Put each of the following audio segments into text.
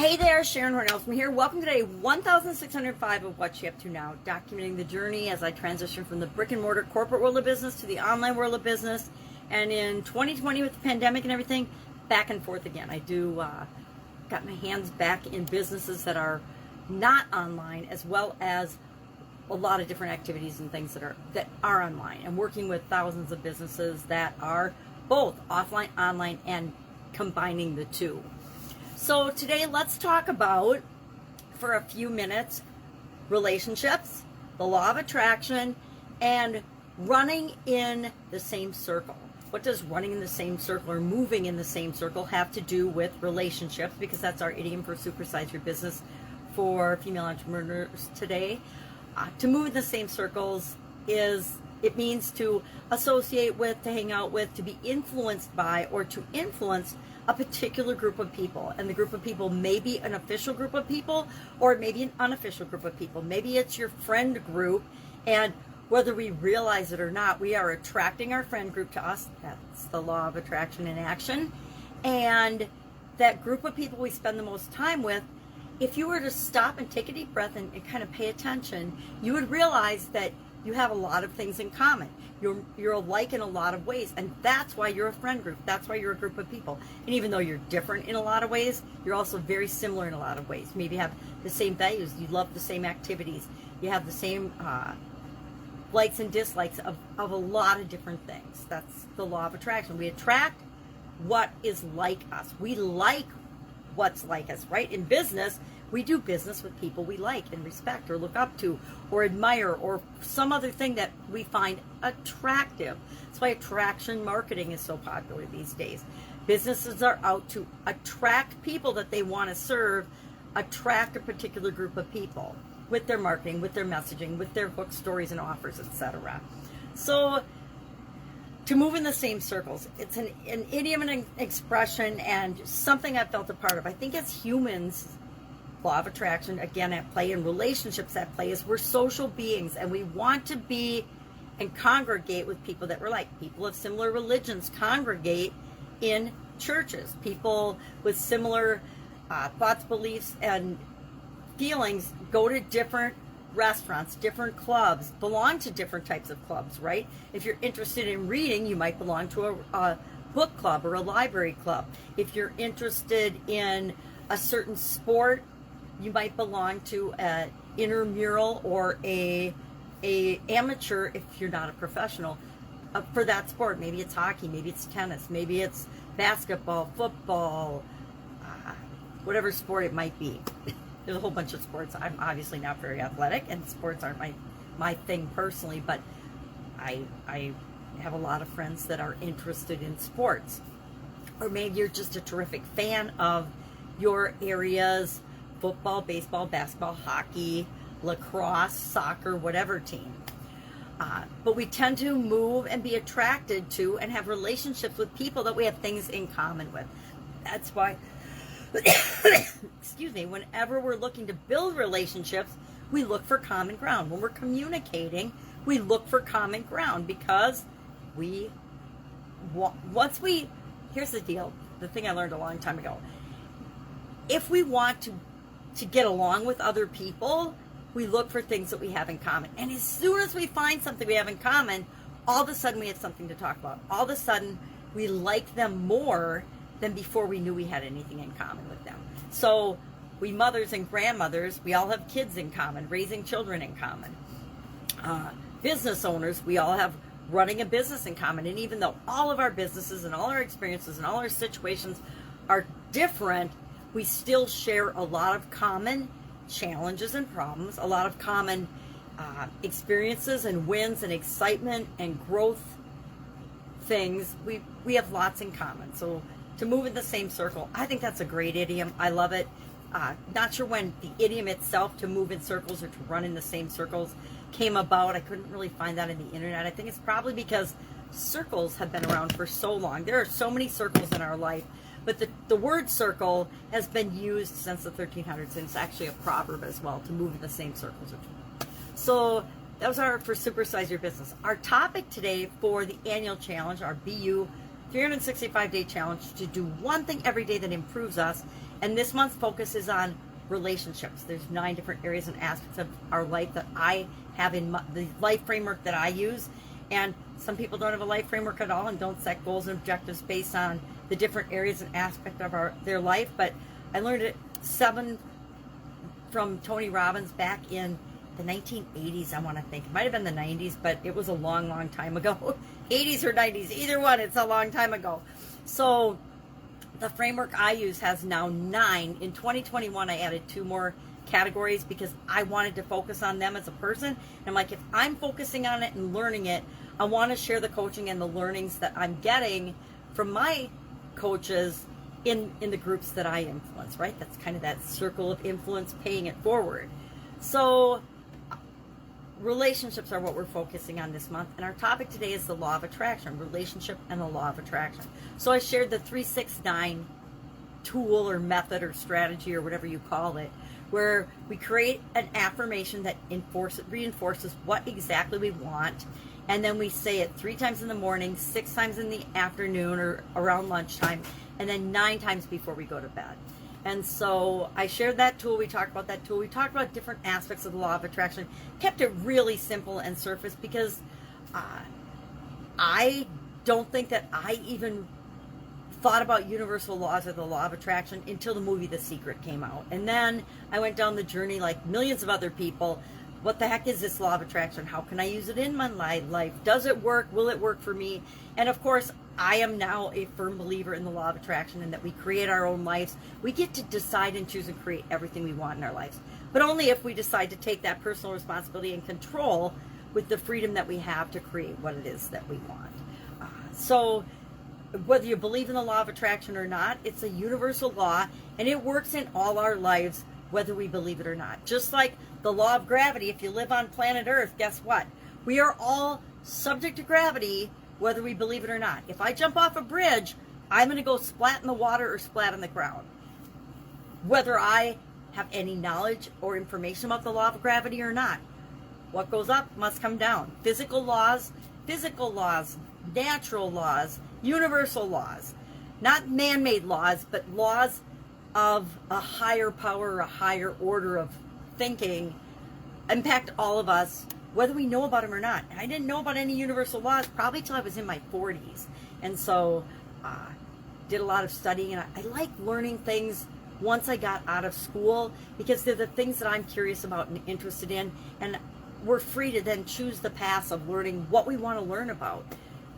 Hey there, Horne-Ellstrom here. Welcome to day 1605 of What You Up To Now, documenting the journey as I transition from the brick and mortar corporate world of business to the online world of business. And in 2020 with the pandemic and everything, back and forth again. I got my hands back in businesses that are not online, as well as a lot of different activities and things that are online, and working with thousands of businesses that are both offline, online, and combining the two. So today, let's talk about, for a few minutes, relationships, the law of attraction, and running in the same circle. What does running in the same circle or moving in the same circle have to do with relationships? Because that's our idiom for supersize your business for female entrepreneurs today. To move in the same circles it means to associate with, to hang out with, to be influenced by, or to influence a particular group of people. And the group of people may be an official group of people, or it may be an unofficial group of people. Maybe it's your friend group, and whether we realize it or not, we are attracting our friend group to us. That's the law of attraction in action. And that group of people we spend the most time with, if you were to stop and take a deep breath and kind of pay attention, you would realize that you have a lot of things in common. You're alike in a lot of ways, and that's why you're a friend group. That's why you're a group of people. And even though you're different in a lot of ways, you're also very similar in a lot of ways. Maybe you have the same values. You love the same activities. You have the same likes and dislikes of a lot of different things. That's the law of attraction. We attract what is like us. We like what's like us, right? In business, we do business with people we like and respect or look up to or admire, or some other thing that we find attractive. That's why attraction marketing is so popular these days. Businesses are out to attract people that they want to serve, attract a particular group of people with their marketing, with their messaging, with their book stories and offers, etc. So to move in the same circles, it's an idiom and an expression, and something I've felt a part of. I think as humans, law of attraction, again, at play, in relationships at play, is we're social beings, and we want to be and congregate with people that we're like. People of similar religions congregate in churches. People with similar thoughts, beliefs, and feelings go to different restaurants, different clubs, belong to different types of clubs, right? If you're interested in reading, you might belong to a book club or a library club. If you're interested in a certain sport, you might belong to an intramural or a amateur if you're not a professional for that sport. Maybe it's hockey, maybe it's tennis, maybe it's basketball, football, whatever sport it might be. There's a whole bunch of sports. I'm obviously not very athletic, and sports aren't my thing personally, but I have a lot of friends that are interested in sports. Or maybe you're just a terrific fan of your area's football, baseball, basketball, hockey, lacrosse, soccer, whatever team. But we tend to move and be attracted to and have relationships with people that we have things in common with. That's why, excuse me, whenever we're looking to build relationships, we look for common ground. When we're communicating, we look for common ground, because here's the deal, the thing I learned a long time ago. If we want to get along with other people, we look for things that we have in common. And as soon as we find something we have in common, all of a sudden we have something to talk about. All of a sudden we like them more than before we knew we had anything in common with them. So we mothers and grandmothers, we all have kids in common, raising children in common. Business owners, we all have running a business in common. And even though all of our businesses and all our experiences and all our situations are different, we still share a lot of common challenges and problems, a lot of common experiences and wins and excitement and growth things. We have lots in common. So to move in the same circle, I think that's a great idiom. I love it. Not sure when the idiom itself, to move in circles or to run in the same circles, came about. I couldn't really find that in the internet. I think it's probably because circles have been around for so long. There are so many circles in our life. But the word circle has been used since the 1300s, and it's actually a proverb as well, to move in the same circles. So that was our for Supersize Your Business. Our topic today for the annual challenge, our BU 365-day challenge, to do one thing every day that improves us, And this month's focus is on relationships. There's 9 different areas and aspects of our life that I have in the life framework that I use. And some people don't have a life framework at all and don't set goals and objectives based on the different areas and aspects of their life. But I learned it 7 from Tony Robbins back in the 1980s, I want to think. It might have been the 90s, but it was a long, long time ago. 80s or 90s, either one, it's a long time ago. So the framework I use has now 9. In 2021, I added 2 more categories because I wanted to focus on them as a person. And I'm like, if I'm focusing on it and learning it, I want to share the coaching and the learnings that I'm getting from my coaches in the groups that I influence, right? That's kind of that circle of influence, paying it forward. So relationships are what we're focusing on this month. And our topic today is the law of attraction, relationship and the law of attraction. So I shared the 369 tool or method or strategy or whatever you call it, where we create an affirmation that reinforces what exactly we want. And then we say it 3 times in the morning, 6 times in the afternoon or around lunchtime, and then 9 times before we go to bed. And so I shared that tool. We talked about that tool. We talked about different aspects of the law of attraction. Kept it really simple and surface because I don't think that I even thought about universal laws or the law of attraction until the movie The Secret came out. And then I went down the journey like millions of other people. What the heck is this law of attraction? How can I use it in my life? Does it work? Will it work for me? And of course, I am now a firm believer in the law of attraction and that we create our own lives. We get to decide and choose and create everything we want in our lives, but only if we decide to take that personal responsibility and control with the freedom that we have to create what it is that we want. So whether you believe in the law of attraction or not, it's a universal law and it works in all our lives, whether we believe it or not. Just like the law of gravity, if you live on planet Earth, guess what? We are all subject to gravity, whether we believe it or not. If I jump off a bridge, I'm going to go splat in the water or splat on the ground. Whether I have any knowledge or information about the law of gravity or not. What goes up must come down. Physical laws, natural laws, universal laws. Not man-made laws, but laws of a higher power or a higher order of thinking impact all of us, whether we know about them or not. I didn't know about any universal laws probably till I was in my 40s. And so did a lot of studying. And I like learning things once I got out of school because they're the things that I'm curious about and interested in. And we're free to then choose the path of learning what we want to learn about.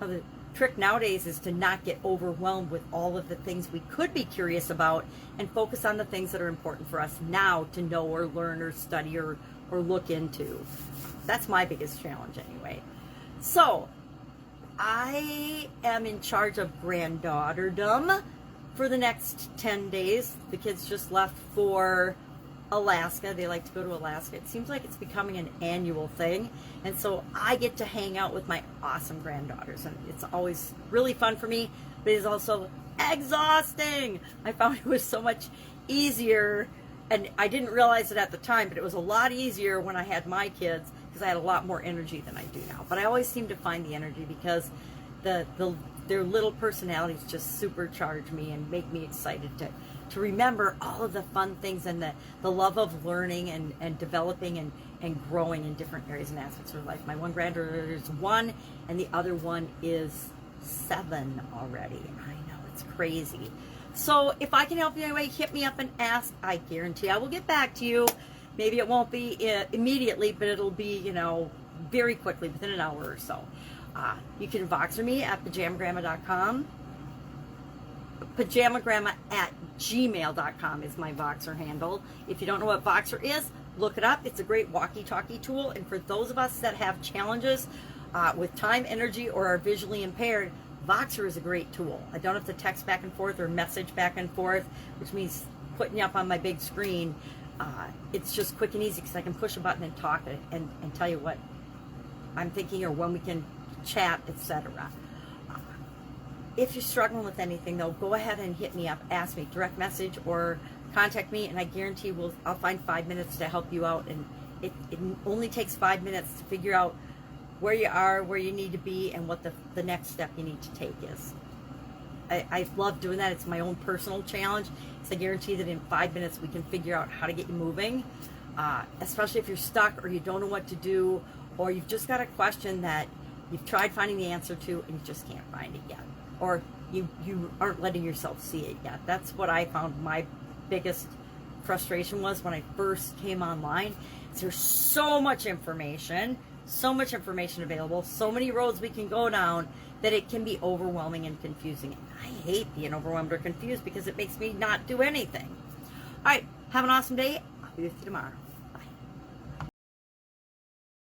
Now, the trick nowadays is to not get overwhelmed with all of the things we could be curious about and focus on the things that are important for us now to know or learn or study or look into. That's my biggest challenge anyway. So I am in charge of granddaughterdom for the next 10 days. The kids just left for Alaska. They like to go to Alaska. It seems like it's becoming an annual thing. And so I get to hang out with my awesome granddaughters. And it's always really fun for me, but it's also exhausting. I found it was so much easier, and I didn't realize it at the time, but it was a lot easier when I had my kids because I had a lot more energy than I do now. But I always seem to find the energy because their little personalities just supercharge me and make me excited to remember all of the fun things and the love of learning and developing and growing in different areas and aspects of life. My one granddaughter is 1 and the other one is 7 already. I know, it's crazy. So if I can help you anyway, hit me up and ask. I guarantee I will get back to you. Maybe it won't be immediately, but it'll be, very quickly, within an hour or so. You can Voxer me at pajamagrandma.com. Pajamagrandma@gmail.com is my Voxer handle. If you don't know what Voxer is, look it up. It's a great walkie-talkie tool. And for those of us that have challenges with time, energy, or are visually impaired, Voxer is a great tool. I don't have to text back and forth or message back and forth, which means putting you up on my big screen. It's just quick and easy because I can push a button and talk and tell you what I'm thinking or when we can chat, etc. If you're struggling with anything, though, go ahead and hit me up, ask me, direct message, or contact me, and I guarantee I'll find 5 minutes to help you out. And it only takes 5 minutes to figure out where you are, where you need to be, and what the next step you need to take is. I love doing that. It's my own personal challenge. So I guarantee that in 5 minutes we can figure out how to get you moving, especially if you're stuck or you don't know what to do, or you've just got a question that you've tried finding the answer to and you just can't find it yet, or you aren't letting yourself see it yet. That's what I found my biggest frustration was when I first came online. There's so much information available, so many roads we can go down, that it can be overwhelming and confusing. And I hate being overwhelmed or confused because it makes me not do anything. All right, have an awesome day. I'll be with you tomorrow.